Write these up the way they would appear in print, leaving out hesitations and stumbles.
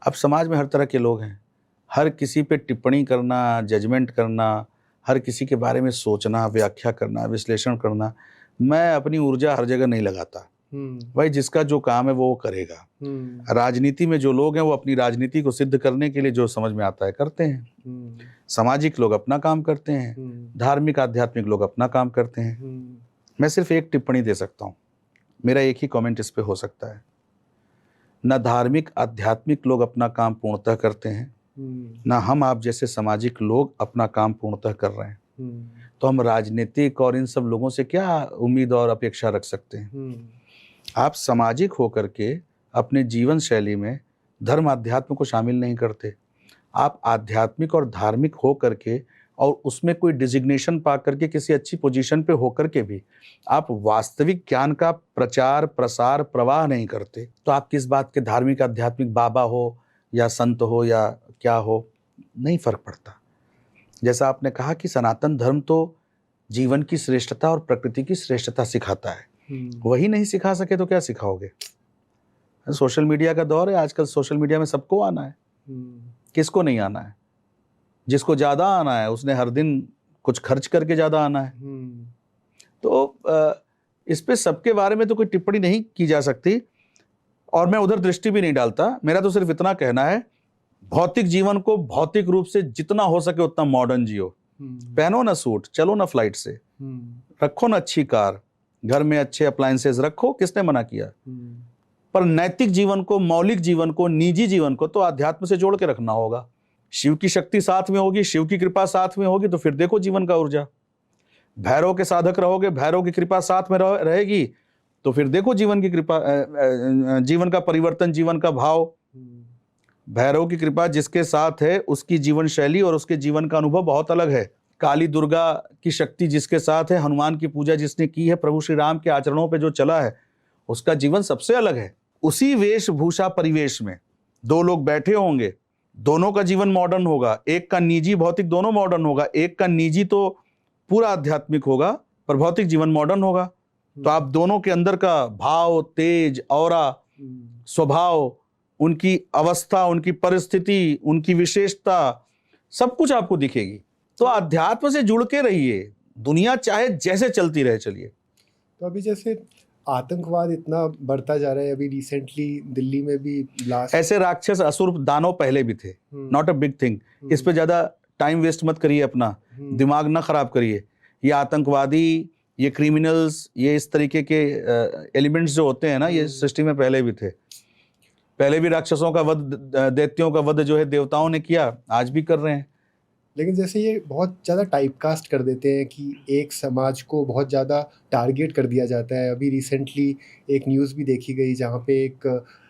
अब समाज में हर तरह के लोग हैं, हर किसी पे टिप्पणी करना, जजमेंट करना, हर किसी के बारे में सोचना, व्याख्या करना, विश्लेषण करना, मैं अपनी ऊर्जा हर जगह नहीं लगाता। भाई जिसका जो काम है वो करेगा। राजनीति में जो लोग हैं वो अपनी राजनीति को सिद्ध करने के लिए जो समझ में आता है करते हैं। सामाजिक लोग अपना काम करते हैं, धार्मिक आध्यात्मिक लोग अपना काम करते हैं। मैं सिर्फ एक टिप्पणी दे सकता हूँ, मेरा एक ही कमेंट इस पे हो सकता है। न धार्मिक आध्यात्मिक लोग अपना काम पूर्णतः करते हैं, ना हम आप जैसे सामाजिक लोग अपना काम पूर्णतः कर रहे हैं। तो हम राजनीतिक और इन सब लोगों से क्या उम्मीद और अपेक्षा रख सकते हैं? आप सामाजिक होकर के अपने जीवन शैली में धर्म अध्यात्म को शामिल नहीं करते। आप आध्यात्मिक और धार्मिक हो करके और उसमें कोई डिजिग्नेशन पा करके किसी अच्छी पोजीशन पे होकर के भी आप वास्तविक ज्ञान का प्रचार प्रसार प्रवाह नहीं करते, तो आप किस बात के धार्मिक आध्यात्मिक बाबा हो या संत हो या क्या हो, नहीं फर्क पड़ता। जैसा आपने कहा कि सनातन धर्म तो जीवन की श्रेष्ठता और प्रकृति की श्रेष्ठता सिखाता है, वही नहीं सिखा सके तो क्या सिखाओगे? सोशल मीडिया का दौर है आजकल, सोशल मीडिया में सबको आना है, किसको नहीं आना है? जिसको ज्यादा आना है उसने हर दिन कुछ खर्च करके ज्यादा आना है। तो इस पे सबके बारे में तो कोई टिप्पणी नहीं की जा सकती और मैं उधर दृष्टि भी नहीं डालता। मेरा तो सिर्फ इतना कहना है, भौतिक जीवन को भौतिक रूप से जितना हो सके उतना मॉडर्न जियो। पहनो ना सूट, चलो ना फ्लाइट से, रखो ना अच्छी कार, घर में अच्छे अप्लायंसेस रखो, किसने मना किया? पर नैतिक जीवन को, मौलिक जीवन को, निजी जीवन को तो अध्यात्म से जोड़ के रखना होगा। शिव की शक्ति साथ में होगी, शिव की कृपा साथ में होगी तो फिर देखो जीवन का ऊर्जा। भैरव के साधक रहोगे, भैरव की कृपा साथ में रहेगी तो फिर देखो जीवन की कृपा, जीवन का परिवर्तन, जीवन का भाव। भैरव की कृपा जिसके साथ है उसकी जीवन शैली और उसके जीवन का अनुभव बहुत अलग है। काली दुर्गा की शक्ति जिसके साथ है, हनुमान की पूजा जिसने की है, प्रभु श्री राम के आचरणों पे जो चला है, उसका जीवन सबसे अलग है। उसी वेशभूषा परिवेश में दो लोग बैठे होंगे, दोनों का जीवन मॉडर्न होगा, एक का निजी भौतिक दोनों मॉडर्न होगा, एक का निजी तो पूरा आध्यात्मिक होगा पर भौतिक जीवन मॉडर्न होगा। तो आप दोनों के अंदर का भाव, तेज, ऑरा, स्वभाव, उनकी अवस्था, उनकी परिस्थिति, उनकी विशेषता, सब कुछ आपको दिखेगी। तो अध्यात्म से जुड़ के रहिए, दुनिया चाहे जैसे चलती रहे चलिए। तो अभी जैसे आतंकवाद इतना बढ़ता जा रहा है, अभी रिसेंटली दिल्ली में भी ब्लास्ट, ऐसे राक्षस असुर दानव पहले भी थे, नॉट अ बिग थिंग। इस पे ज्यादा टाइम वेस्ट मत करिए, अपना दिमाग ना खराब करिए। ये आतंकवादी, ये क्रिमिनल्स, ये इस तरीके के एलिमेंट्स जो होते हैं ना, ये सृष्टि में पहले भी थे। पहले भी राक्षसों का वध, दैत्यों का वध जो है देवताओं ने किया, आज भी कर रहे हैं। लेकिन जैसे ये बहुत ज़्यादा टाइपकास्ट कर देते हैं कि एक समाज को बहुत ज़्यादा टारगेट कर दिया जाता है। अभी रिसेंटली एक न्यूज़ भी देखी गई जहाँ पे एक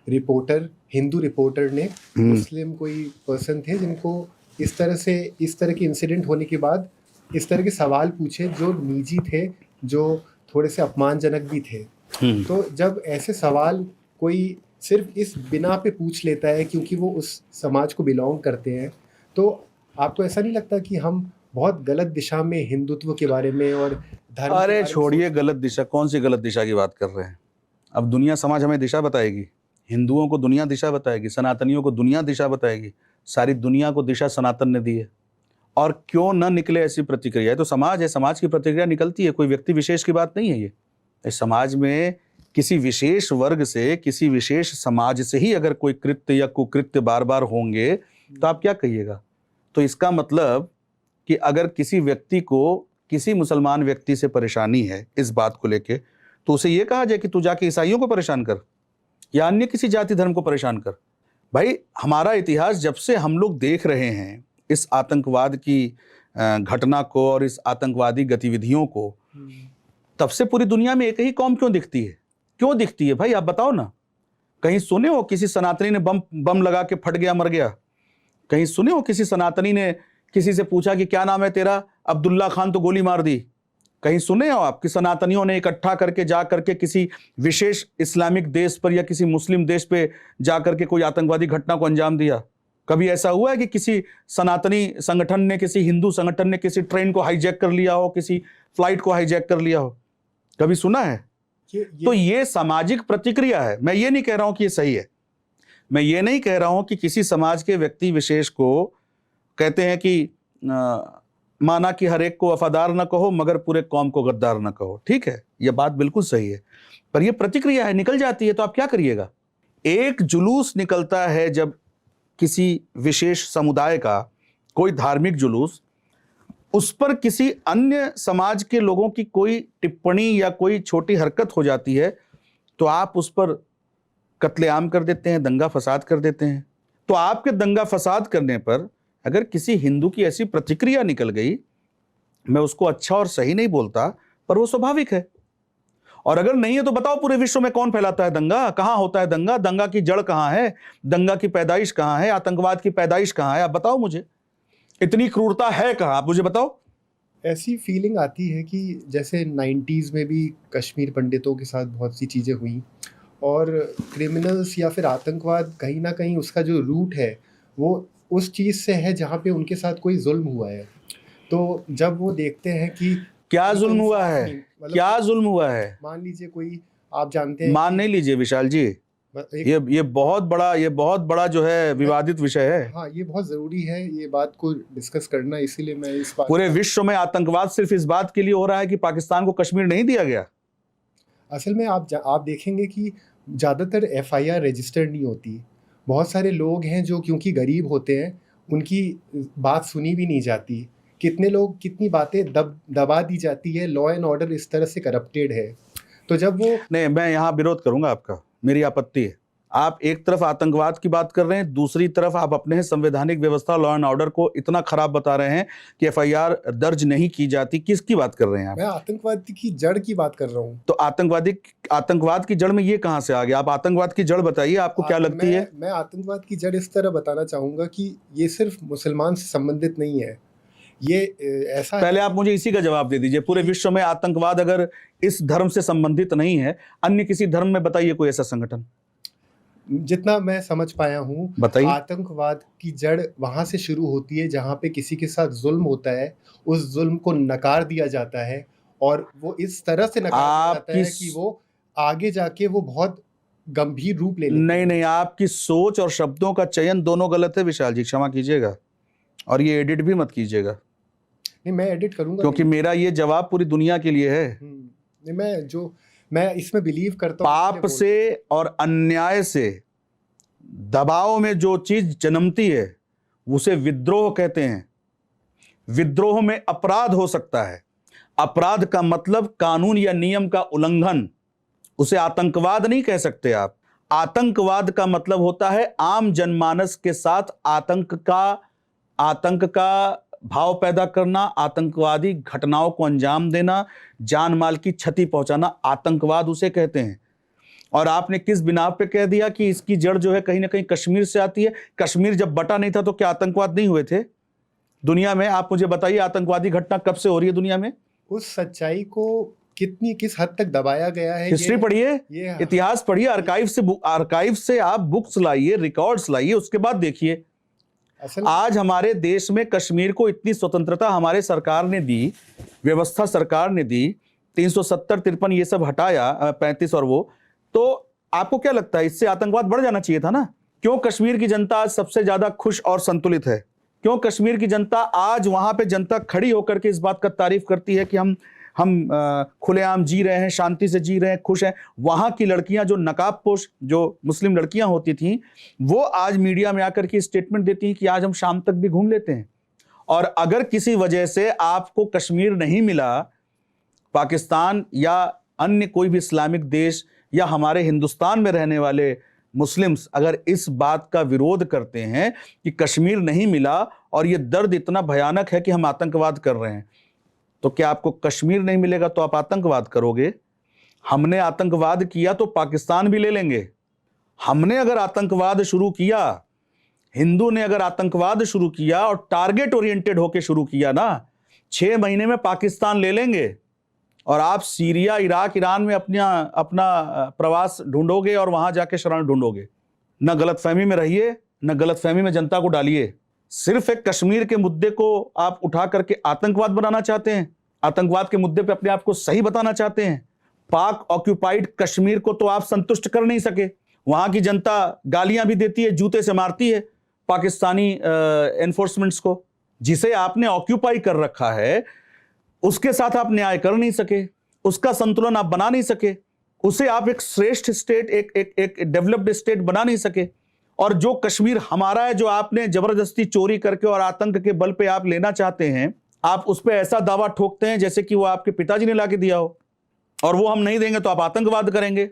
रिपोर्टर, हिंदू रिपोर्टर ने मुस्लिम कोई पर्सन थे जिनको इस तरह के इंसिडेंट होने के बाद इस तरह के सवाल पूछे जो निजी थे, जो थोड़े से अपमानजनक भी थे। तो जब ऐसे सवाल कोई सिर्फ इस बिना पे पूछ लेता है क्योंकि वो उस समाज को बिलोंग करते हैं, तो आपको ऐसा नहीं लगता कि हम बहुत गलत दिशा में हिंदुत्व के बारे में और धर्म? अरे छोड़िए गलत दिशा, कौन सी गलत दिशा की बात कर रहे हैं? अब दुनिया समाज हमें दिशा बताएगी, हिंदुओं को दुनिया दिशा बताएगी, सनातनियों को दुनिया दिशा बताएगी। सारी दुनिया को दिशा सनातन ने दी है और क्यों न निकले ऐसी प्रतिक्रिया? तो समाज है, समाज की प्रतिक्रिया निकलती है, कोई व्यक्ति विशेष की बात नहीं है। ये इस समाज में किसी विशेष वर्ग से, किसी विशेष समाज से ही अगर कोई कृत्य या कुकृत्य बार बार होंगे तो आप क्या कहिएगा? तो इसका मतलब कि अगर किसी व्यक्ति को, किसी मुसलमान व्यक्ति से परेशानी है इस बात को लेके, तो उसे ये कहा जाए कि तू जाके ईसाइयों को परेशान कर या अन्य किसी जाति धर्म को परेशान कर। भाई हमारा इतिहास जब से हम लोग देख रहे हैं इस आतंकवाद की घटना को और इस आतंकवादी गतिविधियों को, तब से पूरी दुनिया में एक ही कौम क्यों दिखती है? क्यों दिखती है भाई, आप बताओ ना। कहीं सुने हो किसी सनातनी ने बम लगा के फट गया, मर गया? कहीं सुने हो किसी सनातनी ने किसी से पूछा कि क्या नाम है तेरा? अब्दुल्ला खान, तो गोली मार दी? कहीं सुने हो आप कि सनातनियों ने इकट्ठा करके जा करके किसी विशेष इस्लामिक देश पर या किसी मुस्लिम देश पे जा करके कोई आतंकवादी घटना को अंजाम दिया? कभी ऐसा हुआ है कि किसी सनातनी संगठन ने, किसी हिंदू संगठन ने किसी ट्रेन को हाईजैक कर लिया हो, किसी फ्लाइट को हाईजैक कर लिया हो? कभी सुना है? तो ये सामाजिक प्रतिक्रिया है। मैं ये नहीं कह रहा हूं कि ये सही है, मैं ये नहीं कह रहा हूं कि किसी समाज के व्यक्ति विशेष को कहते हैं कि माना कि हर एक को वफादार न कहो मगर पूरे कौम को गद्दार न कहो। ठीक है, यह बात बिल्कुल सही है, पर यह प्रतिक्रिया है, निकल जाती है तो आप क्या करिएगा। एक जुलूस निकलता है जब किसी विशेष समुदाय का कोई धार्मिक जुलूस, उस पर किसी अन्य समाज के लोगों की कोई टिप्पणी या कोई छोटी हरकत हो जाती है तो आप उस पर कत्लेआम कर देते हैं, दंगा फसाद कर देते हैं। तो आपके दंगा फसाद करने पर अगर किसी हिंदू की ऐसी प्रतिक्रिया निकल गई, मैं उसको अच्छा और सही नहीं बोलता, पर वो स्वाभाविक है। और अगर नहीं है तो बताओ पूरे विश्व में कौन फैलाता है दंगा, कहां होता है दंगा, दंगा की जड़ कहां है, दंगा की पैदाइश कहां है, आतंकवाद की पैदाइश कहां है, आप बताओ मुझे, इतनी क्रूरता है कहां, आप मुझे बताओ। ऐसी फीलिंग आती है कि जैसे 90s में भी कश्मीर पंडितों के साथ बहुत सी चीज़ें हुई और क्रिमिनल्स या फिर आतंकवाद कहीं ना कहीं उसका जो रूट है वो उस चीज़ से है जहाँ पे उनके साथ कोई जुल्म हुआ है। तो जब वो देखते हैं कि क्या जुल्म हुआ है, मतलब क्या जुल्म हुआ है, मान लीजिए कोई, आप जानते हैं मान नहीं लीजिए विशाल जी, ये बहुत बड़ा जो है विवादित विषय है। हाँ, ये बहुत ज़रूरी है ये बात को डिस्कस करना, इसीलिए मैं इस बात पूरे विश्व में आतंकवाद सिर्फ इस बात के लिए हो रहा है कि पाकिस्तान को कश्मीर नहीं दिया गया। असल में आप देखेंगे कि ज़्यादातर FIR रजिस्टर्ड नहीं होती। बहुत सारे लोग हैं जो क्योंकि गरीब होते हैं उनकी बात सुनी भी नहीं जाती। कितने लोग, कितनी बातें दबा दी जाती है, लॉ एंड ऑर्डर इस तरह से करप्टेड है। तो जब वो नहीं, मैं यहाँ विरोध करूंगा आपका, मेरी आपत्ति है। आप एक तरफ आतंकवाद की बात कर रहे हैं, दूसरी तरफ आप अपने संवैधानिक व्यवस्था लॉ एंड ऑर्डर को इतना खराब बता रहे हैं कि FIR दर्ज नहीं की जाती। किसकी बात कर रहे हैं आप? मैं आतंकवाद की जड़ की बात कर रहा हूँ। तो आतंकवाद की जड़ में ये कहां से आ गया? आप आतंकवाद की जड़ बताइए, आपको क्या लगती है? मैं आतंकवाद की जड़ इस तरह बताना चाहूँगा कि ये सिर्फ मुसलमान से संबंधित नहीं है। ये ऐसा पहले आप मुझे इसी का जवाब दे दीजिए, पूरे विश्व में आतंकवाद अगर इस धर्म से संबंधित नहीं है, अन्य किसी धर्म में बताइए कोई ऐसा संगठन। जितना मैं समझ पाया हूँ, बताइए। आतंकवाद की जड़ वहां से शुरू होती है जहां पे किसी के साथ जुल्म होता है, उस जुल्म को नकार दिया जाता है और वो इस तरह से नकार दिया जाता है कि वो आगे जाके वो बहुत गंभीर रूप ले लेता है। नहीं, आपकी सोच और शब्दों का चयन दोनों गलत है विशाल जी, क्षमा कीजिएगा, और ये एडिट भी मत कीजिएगा। नहीं, मैं एडिट करूंगा क्योंकि मेरा ये जवाब पूरी दुनिया के लिए है। नहीं, मैं इसमें बिलीव करता हूँ। पाप से और अन्याय से, दबाव में जो चीज जन्मती है उसे विद्रोह कहते हैं। विद्रोह में अपराध हो सकता है, अपराध का मतलब कानून या नियम का उल्लंघन, उसे आतंकवाद नहीं कह सकते आप। आतंकवाद का मतलब होता है आम जनमानस के साथ आतंक का भाव पैदा करना, आतंकवादी घटनाओं को अंजाम देना, जान माल की क्षति पहुंचाना, आतंकवाद उसे कहते हैं। और आपने किस बिना पे कह दिया कि इसकी जड़ जो है कहीं ना कहीं कश्मीर से आती है? कश्मीर जब बटा नहीं था तो क्या आतंकवाद नहीं हुए थे दुनिया में? आप मुझे बताइए, आतंकवादी घटना कब से हो रही है दुनिया में? उस सच्चाई को किस हद तक दबाया गया है। हिस्ट्री पढ़िए, इतिहास पढ़िए, आर्काइव से आप बुक्स लाइए, रिकॉर्ड्स लाइए, उसके बाद देखिए। आज हमारे देश में कश्मीर को इतनी स्वतंत्रता हमारे सरकार ने दी, व्यवस्था सरकार ने दी, 370-53 ये सब हटाया, 35 और वो, तो आपको क्या लगता है इससे आतंकवाद बढ़ जाना चाहिए था ना? क्यों कश्मीर की जनता आज सबसे ज्यादा खुश और संतुलित है? क्यों कश्मीर की जनता आज वहां पे जनता खड़ी होकर के इस बात का तारीफ करती है कि हम खुलेआम जी रहे हैं, शांति से जी रहे हैं, खुश हैं? वहां की लड़कियां जो नकाबपोश जो मुस्लिम लड़कियां होती थीं, वो आज मीडिया में आकर के स्टेटमेंट देती हैं कि आज हम शाम तक भी घूम लेते हैं। और अगर किसी वजह से आपको कश्मीर नहीं मिला, पाकिस्तान या अन्य कोई भी इस्लामिक देश या हमारे हिंदुस्तान में रहने वाले मुस्लिम्स अगर इस बात का विरोध करते हैं कि कश्मीर नहीं मिला और ये दर्द इतना भयानक है कि हम आतंकवाद कर रहे हैं, तो क्या आपको कश्मीर नहीं मिलेगा तो आप आतंकवाद करोगे? हमने आतंकवाद किया तो पाकिस्तान भी ले लेंगे। हमने अगर आतंकवाद शुरू किया, हिंदू ने अगर आतंकवाद शुरू किया और टारगेट ओरिएंटेड होकर शुरू किया ना, 6 महीने में पाकिस्तान ले लेंगे और आप सीरिया, इराक, ईरान में अपना प्रवास ढूंढोगे और वहां जाके शरण ढूंढोगे। न गलतफहमी में रहिए, न गलतफहमी में जनता को डालिए। सिर्फ एक कश्मीर के मुद्दे को आप उठा करके आतंकवाद बनाना चाहते हैं, आतंकवाद के मुद्दे पे अपने आप को सही बताना चाहते हैं। पाक ऑक्यूपाइड कश्मीर को तो आप संतुष्ट कर नहीं सके, वहां की जनता गालियां भी देती है, जूते से मारती है पाकिस्तानी एनफोर्समेंट्स को। जिसे आपने ऑक्यूपाई कर रखा है उसके साथ आप न्याय कर नहीं सके, उसका संतुलन आप बना नहीं सके, उसे आप एक श्रेष्ठ स्टेट, एक डेवलप्ड स्टेट बना नहीं सके। और जो कश्मीर हमारा है, जो आपने जबरदस्ती चोरी करके और आतंक के बल पे आप लेना चाहते हैं, आप उस पर ऐसा दावा ठोकते हैं जैसे कि वो आपके पिताजी ने लाके दिया हो, और वो हम नहीं देंगे तो आप आतंकवाद करेंगे।